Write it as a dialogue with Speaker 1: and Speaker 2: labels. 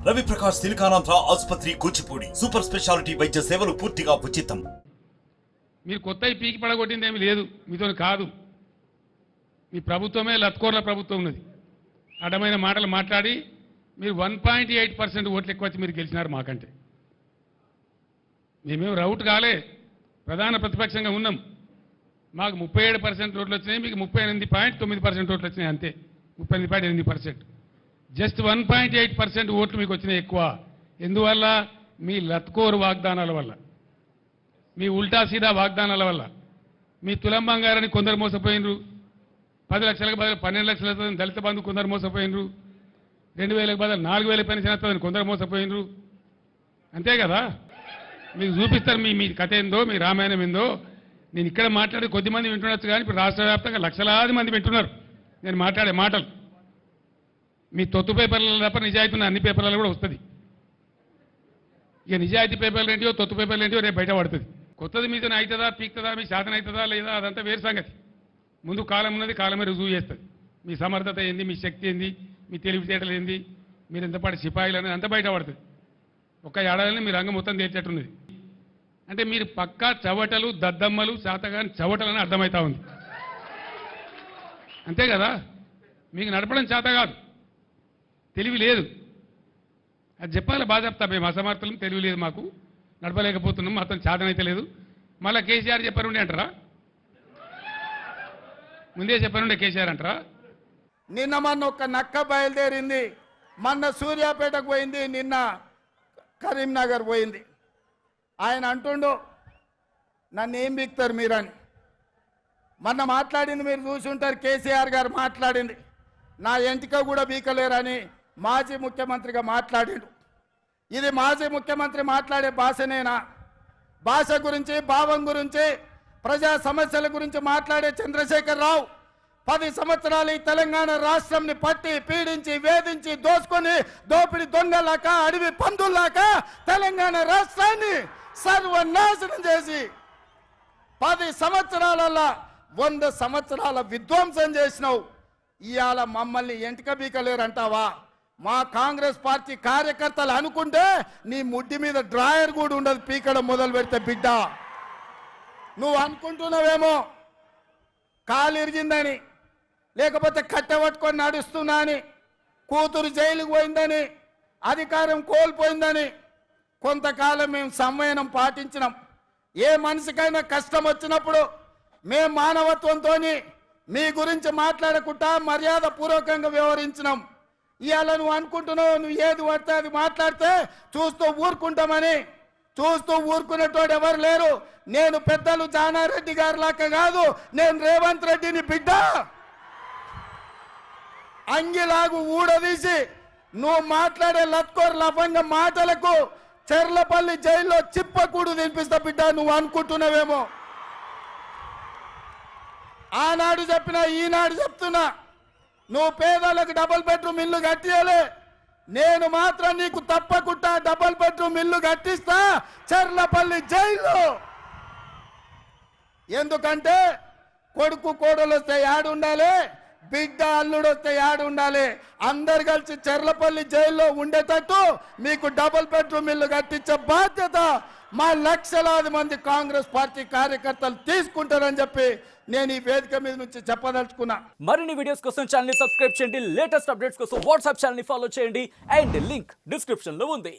Speaker 1: రవి ప్రకాష్ సిలికానాంధ్ర ఆసుపత్రి Kuchipudi super speciality వైద్య సేవలు పూర్తిగా ఉచితం.
Speaker 2: మీరు కొత్త పీకి పడగొట్టింది ఏమీ లేదు, మీతో కాదు. మీ ప్రభుత్వమే లత్కోర్ల ప్రభుత్వం ఉన్నది. అడ్డమైన మాటలు మాట్లాడి మీరు 1.8% ఓట్లు ఎక్కువ వచ్చి మీరు గెలిచినారు మాకంటే. మేమేం రౌట్ కాలే, ప్రధాన ప్రతిపక్షంగా ఉన్నాం. మాకు 37% ఓట్లు వచ్చినాయి, మీకు 38.9% ఓట్లు వచ్చినాయి, అంతే. 38.8%. జస్ట్ 1.8% ఓట్లు మీకు వచ్చినాయి ఎక్కువ. ఎందువల్ల? మీ లత్కోరు వాగ్దానాల వల్ల, మీ ఉల్టా సీదా వాగ్దానాల వల్ల. మీ తులం బంగారాన్ని కొందరు మోసపోయినరు, 10 లక్షలకు బదులు 12 లక్షల దళిత బంధు కొందరు మోసపోయినరు, 2000లకు బదులు 4000 పెన్షన్ వస్తుందని కొందరు మోసపోయినరు. అంతే కదా? మీకు చూపిస్తారు మీ కథ ఏందో, మీ రామాయణం ఏందో. నేను ఇక్కడ మాట్లాడి కొద్దిమంది వింటుండొచ్చు, కానీ ఇప్పుడు రాష్ట్ర వ్యాప్తంగా లక్షలాది మంది వింటున్నారు నేను మాట్లాడే మాటలు. మీ తొత్తు పేపర్లలో తప్ప నిజాయితీ ఉన్న అన్ని పేపర్లలో కూడా వస్తుంది. ఇక నిజాయితీ పేపర్లు ఏంటియో తొత్తు పేపర్లు ఏంటియో రేపు బయట పడుతుంది. కొత్తది మీతో అవుతుందా, పీక్తుందా, మీ శాతం అవుతుందా లేదా, అదంతా వేరు సంగతి. ముందు కాలం ఉన్నది, కాలమే రుజువు చేస్తుంది. మీ సమర్థత ఏంది, మీ శక్తి ఏంది, మీ తెలివితేటలు ఏంది, మీరు ఎంతపాటి సిపాయిలు అనేది అంతా బయట పడుతుంది. ఒక్క ఏడాదిని మీ రంగం మొత్తం తేల్చేట్టున్నది. అంటే మీరు పక్కా చవటలు, దద్దమ్మలు, శాతగాని చవటలని అర్థమవుతా ఉంది. అంతే కదా? మీకు నడపడం చేత కాదు, తెలివి లేదు. అది చెప్పాలి, బాగా చెప్తా. మేము అసమర్థులం, తెలివి లేదు, మాకు నడపలేకపోతున్నాం, అతను చేతనైతే లేదు. మళ్ళీ కేసీఆర్ చెప్పారుండే అంటారా? ముందే చెప్పారుండే కేసీఆర్ అంటారా?
Speaker 3: నిన్న మొన్న ఒక నక్క బయలుదేరింది, మొన్న సూర్యాపేటకు పోయింది, నిన్న కరీంనగర్ పోయింది. ఆయన అంటుండు నన్ను ఏం బిక్తారు మీరని. మొన్న మాట్లాడింది మీరు చూసి ఉంటారు, కేసీఆర్ గారు మాట్లాడింది. నా ఎంటిక కూడా బీకలేరని మాజీ ముఖ్యమంత్రిగా మాట్లాడాడు. ఇది మాజీ ముఖ్యమంత్రి మాట్లాడే భాషనేనా? భాష గురించి, భావం గురించి, ప్రజా సమస్యల గురించి మాట్లాడే చంద్రశేఖర్ రావు 10 సంవత్సరాలు ఈ తెలంగాణ రాష్ట్రంని పట్టి పీడించి వేధించి దోసుకొని దోపిడి దొంగలాక అడవి పందుల్లాక తెలంగాణ రాష్ట్రాన్ని సర్వనాశనం చేసి 10 సంవత్సరాలలో 100 సంవత్సరాల విధ్వంసం చేసినావు. ఇవాళ మమ్మల్ని ఎంటిక బీకలేరంటావా? మా కాంగ్రెస్ పార్టీ కార్యకర్తలు అనుకుంటే నీ ముడ్డి మీద డ్రాయర్ కూడా ఉండదు పీకడం మొదలు పెడితే. బిడ్డ, నువ్వు అనుకుంటున్నావేమో కాలు ఇరిగిందని, లేకపోతే కట్టెపట్టుకొని నడుస్తున్నా అని, కూతురు జైలుకు పోయిందని, అధికారం కోల్పోయిందని. కొంతకాలం మేము సంయమనం పాటించినాం. ఏ మనిషికైనా కష్టం వచ్చినప్పుడు మేము మానవత్వంతో మీ గురించి మాట్లాడకుండా మర్యాద పూర్వకంగా వ్యవహరించినాం. ఇవాళ నువ్వు అనుకుంటున్నావు నువ్వు ఏది పడితే అది మాట్లాడితే చూస్తూ ఊరుకుంటామని. చూస్తూ ఊరుకునేటోడు ఎవరు లేరు. నేను పెద్దలు జానారెడ్డి గారి లాగా కాదు, నేను రేవంత్ రెడ్డిని బిడ్డ. అంగిలాగు ఊడదీసి నువ్వు మాట్లాడే లత్కోర్ లఫంగ మాటలకు చెర్లపల్లి జైల్లో చిప్పకూడు తినిపిస్తా బిడ్డ. నువ్వు అనుకుంటున్నావేమో. ఆనాడు చెప్పినా ఈనాడు చెప్తున్నా, నువ్వు పేదలకు డబుల్ బెడ్రూమ్ ఇల్లు కట్టియలే. నేను మాత్రం నీకు తప్పకుండా డబుల్ బెడ్రూమ్ ఇల్లు కట్టిస్తా చెర్లపల్లి జైల్లో. ఎందుకంటే కొడుకు కోడలు వస్తే యాడు ఉండాలి, బిడ్డ అల్లుడు వస్తే యాడు ఉండాలి. అందరు కలిసి చెర్లపల్లి జైల్లో ఉండేటట్టు మీకు డబుల్ బెడ్రూమ్ ఇల్లు కట్టించే బాధ్యత మా లక్షలాది మంది కాంగ్రెస్ పార్టీ కార్యకర్తలు తీసుకుంటారని చెప్పి నేను ఈ వేదిక మీద నుంచి చెప్పదలుచుకున్నా.
Speaker 4: మరిన్ని వీడియోస్ కోసం ఛానల్ ని సబ్స్క్రైబ్ చేయండి, లేటెస్ట్ అప్డేట్స్ కోసం వాట్సాప్ ఛానల్ ని ఫాలో చేయండి, అండ్ లింక్ డిస్క్రిప్షన్ లో ఉంది.